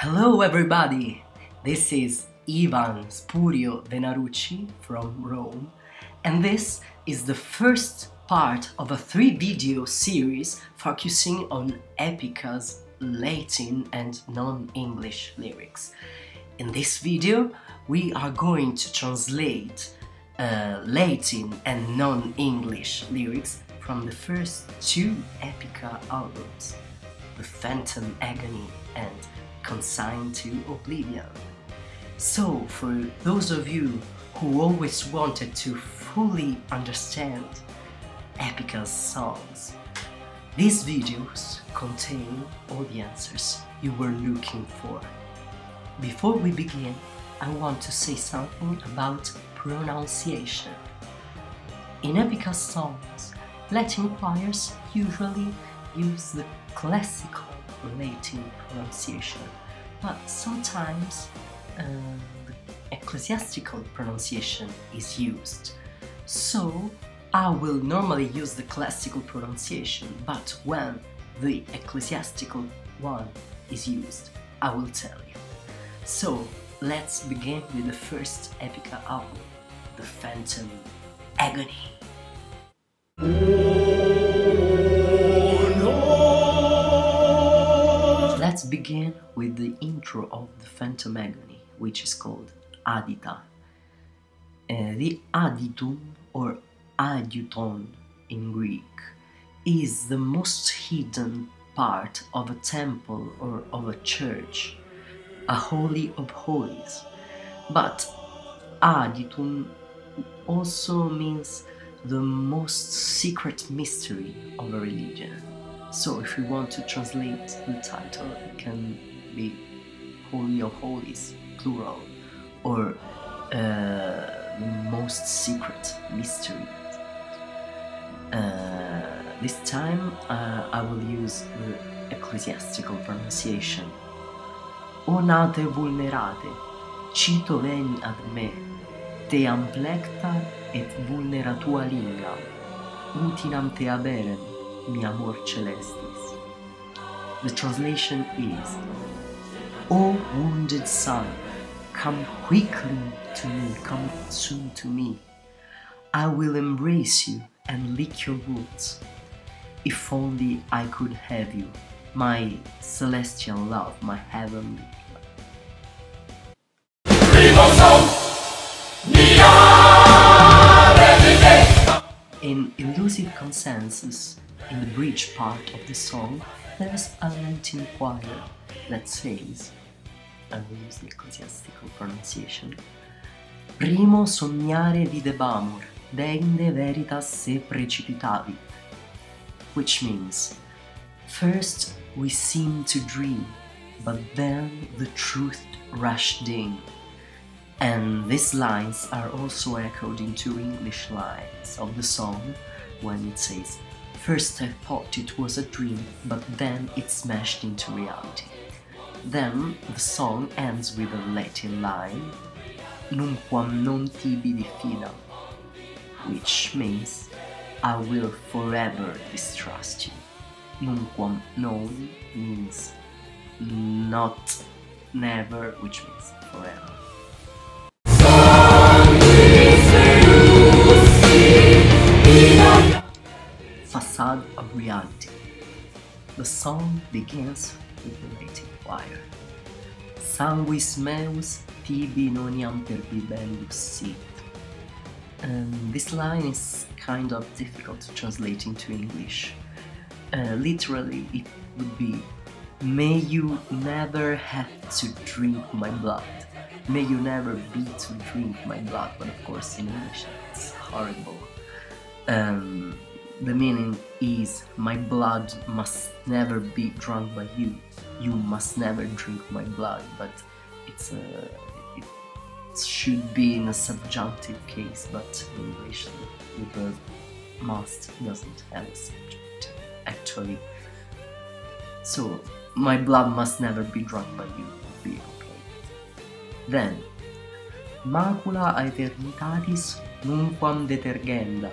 Hello everybody! This is Ivan Spurio Venarucci from Rome, and this is the first part of a 3-video series focusing on Epica's Latin and non-English lyrics. In this video, we are going to translate Latin and non-English lyrics from the first two Epica albums, the Phantom Agony and Consign To Oblivion. So, for those of you who always wanted to fully understand Epica's songs, these videos contain all the answers you were looking for. Before we begin, I want to say something about pronunciation. In Epica's songs, Latin choirs usually use the classical Latin pronunciation, but sometimes the ecclesiastical pronunciation is used. So I will normally use the classical pronunciation, but when the ecclesiastical one is used, I will tell you. So let's begin with the first Epica album, the Phantom Agony. Let's begin with the intro of the Phantom Agony, which is called Adyta. The Adytum, or Adyuton in Greek, is the most hidden part of a temple or of a church, a Holy of Holies. But Adytum also means the most secret mystery of a religion. So if you want to translate the title, it can be Holy of Holies, plural, or the most secret mystery. This time I will use the ecclesiastical pronunciation. O nate vulnerate, cito veni ad me, te amplecta et vulnera tua lingam, utinam te aberem, mi amor celestis. The translation is, O wounded son, come quickly to me, come soon to me. I will embrace you and lick your wounds. If only I could have you, my celestial love, my heavenly love. In Illusive Consensus, in the bridge part of the song, there's a Latin choir that says, I will use the ecclesiastical pronunciation, Primo sognare videbamur, deinde veritas se precipitavit, which means, first we seemed to dream, but then the truth rushed in. And these lines are also echoed into English lines of the song when it says, first I thought it was a dream, but then it smashed into reality. Then the song ends with a Latin line, Nunquam non tibi diffidam, which means, I will forever distrust you. Nunquam non means not, never, which means forever. Façade of Reality. The song begins with the Latin choir. Sanguis meus tibi noniam per bibendus sit. This line is kind of difficult to translate into English. Literally, it would be, may you never have to drink my blood. May you never be to drink my blood. But of course, in English, it's horrible. The meaning is, my blood must never be drunk by you. You must never drink my blood. But it should be in a subjunctive case, but in English the verb must doesn't have a subject, actually. So, my blood must never be drunk by you would be okay. Then, macula aeternitatis nunquam detergenda,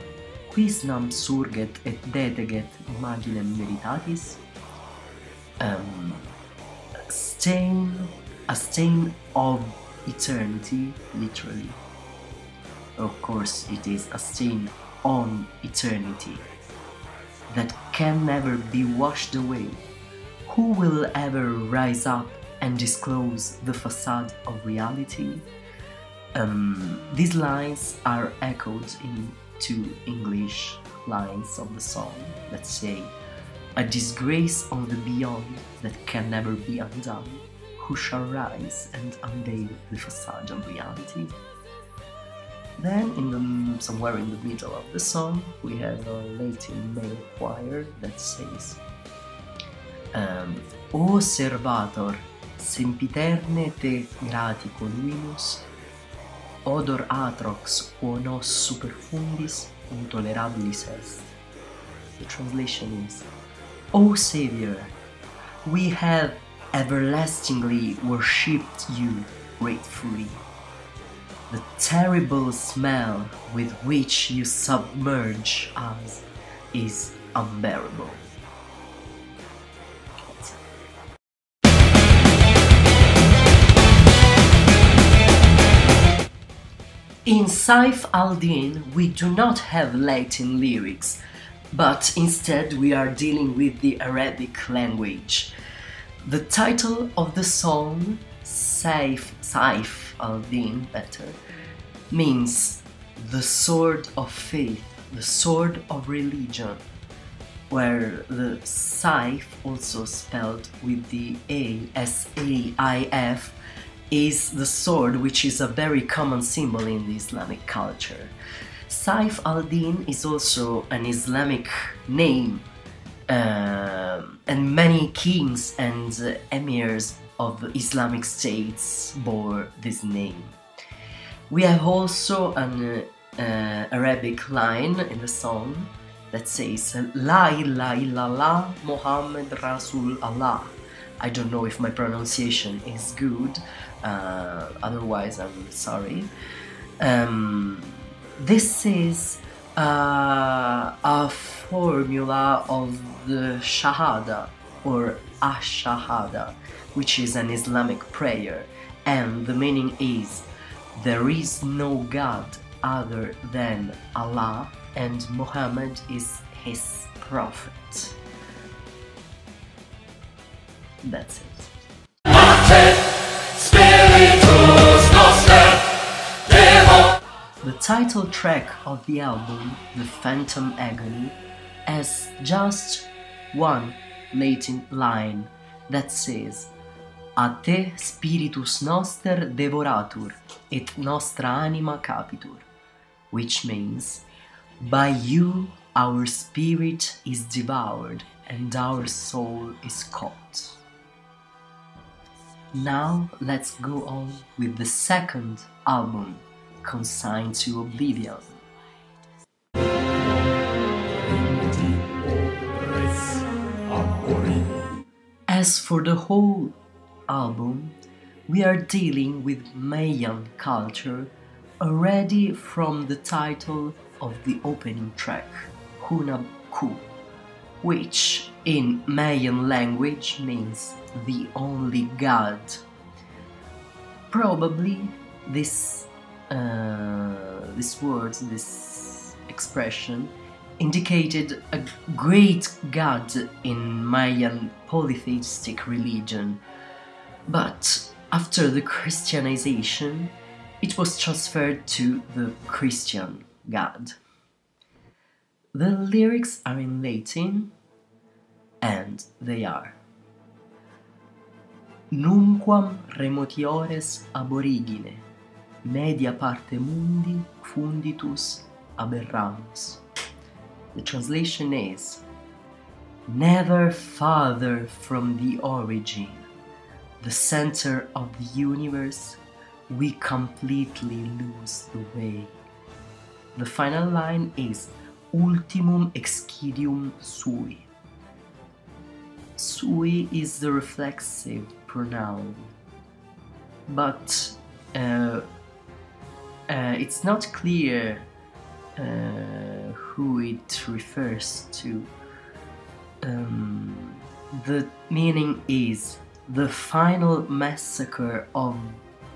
quis nam surget et deteget imaginem veritatis. Stain a stain of eternity, literally. Of course, it is a stain on eternity that can never be washed away. Who will ever rise up and disclose the facade of reality? These lines are echoed into English lines of the song that say, "A disgrace on the beyond that can never be undone. Who shall rise and unveil the facade of reality?" Then, somewhere in the middle of the song, we have a Latin male choir that says, "O servator, sempiterne te grati coluimus, odor atrox quo nos superfundis intolerabilis est." The translation is, "O Savior, we have everlastingly worshipped you gratefully. The terrible smell with which you submerge us is unbearable." In Seif Al Din, we do not have Latin lyrics, but instead we are dealing with the Arabic language. The title of the song, Seif Al Din, means the sword of faith, the sword of religion, where the Seif, also spelled with the A, S-A-I-F, is the sword, which is a very common symbol in the Islamic culture. Seif Al Din is also an Islamic name, and many kings and emirs of Islamic states bore this name. We have also an Arabic line in the song that says, "La ilaha illallah Muhammad Rasul Allah." I don't know if my pronunciation is good, otherwise I'm sorry. This is a formula of the Shahada or Ash-Shahada, which is an Islamic prayer, and the meaning is, "There is no God other than Allah, and Muhammad is his prophet." That's it. The title track of the album, The Phantom Agony, has just one Latin line that says, "A te spiritus noster devoratur, et nostra anima capitur," which means, "By you our spirit is devoured and our soul is caught." Now let's go on with the second album, Consign to Oblivion. As for the whole album, we are dealing with Mayan culture already from the title of the opening track, Hunab K'u, which in Mayan language means the only God. Probably this expression indicated a great God in Mayan polytheistic religion, but after the Christianization, it was transferred to the Christian God. The lyrics are in Latin, and they are: "Nunquam remotiores aborigine, media parte mundi funditus aberramus." The translation is, "Never farther from the origin, the center of the universe, we completely lose the way." The final line is, "Ultimum excidium sui." Sui is the reflexive pronoun, but it's not clear who it refers to. The meaning is the final massacre of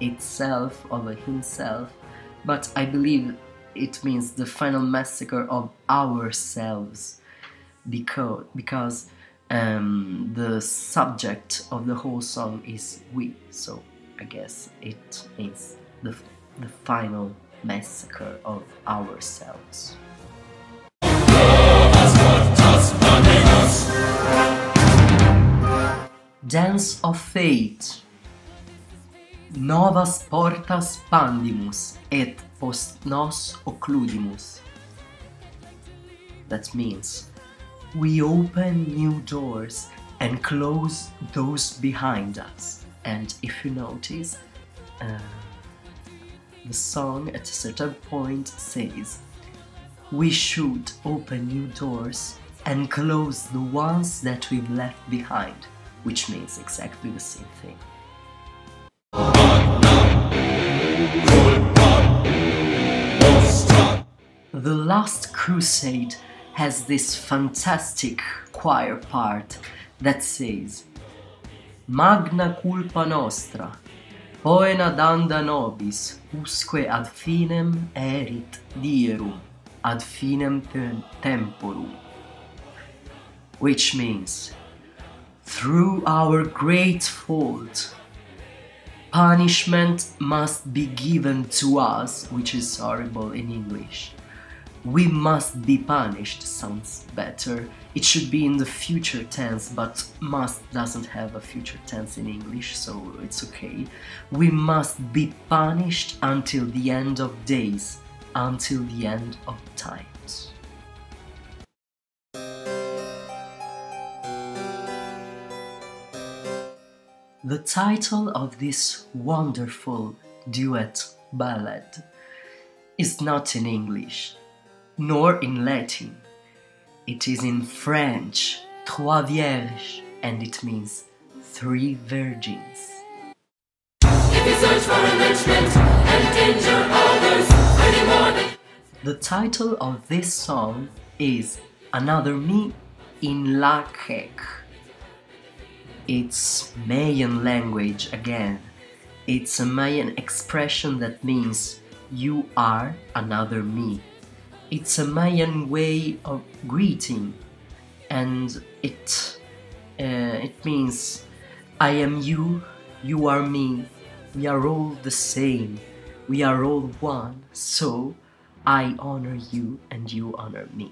itself, of himself, but I believe it means the final massacre of ourselves, because the subject of the whole song is we, so I guess it means the final massacre of ourselves. Dance of Fate. Novas portas pandimus et post nos occludimus. That means we open new doors and close those behind us. And if you notice, the song at a certain point says we should open new doors and close the ones that we've left behind, which means exactly the same thing. The Last Crusade has this fantastic choir part that says Magna culpa nostra, poena danda nobis, usque ad finem erit dierum, ad finem temporum. Which means, through our great fault, punishment must be given to us, which is horrible in English. We must be punished sounds better. It should be in the future tense, but must doesn't have a future tense in English, so it's okay. We must be punished until the end of days, until the end of times. The title of this wonderful duet ballad is not in English, nor in Latin. It is in French, Trois Vierges, and it means Three Virgins. If you search for enrichment and danger others anymore than... The title of this song is Another Me in Lach'Eck. It's Mayan language again. It's a Mayan expression that means you are another me. It's a Mayan way of greeting, and it means I am you, you are me, we are all the same, we are all one, so I honor you and you honor me.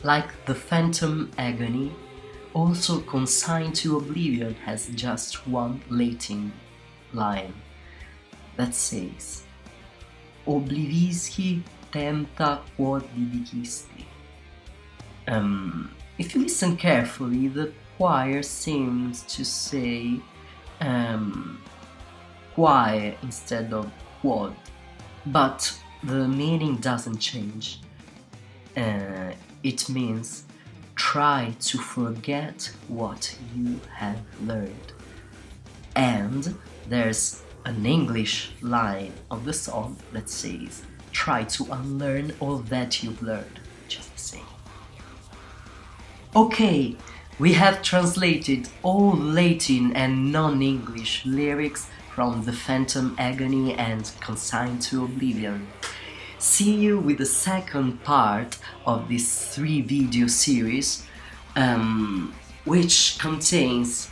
Like the Phantom Agony, also Consign To Oblivion has just one Latin line that says Oblivisci tempta quod didicisti. If you listen carefully, the choir seems to say quae instead of quod, but the meaning doesn't change. It means try to forget what you have learned. And there's an English line of the song that says try to unlearn all that you've learned, which is the same. Okay, we have translated all Latin and non-English lyrics from the Phantom Agony and Consign To Oblivion. See you with the second part of this 3-video series, which contains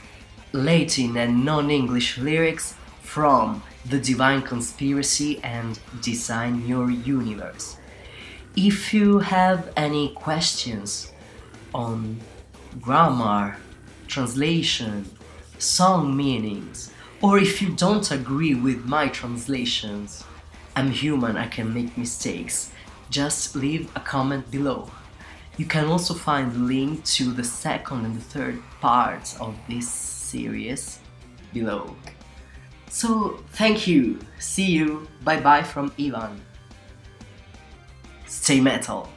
Latin and non-English lyrics from The Divine Conspiracy and Design Your Universe. If you have any questions on grammar, translation, song meanings, or if you don't agree with my translations, I'm human, I can make mistakes, just leave a comment below. You can also find the link to the second and the third parts of this series below. So, thank you, see you, bye bye from Ivan. Stay metal!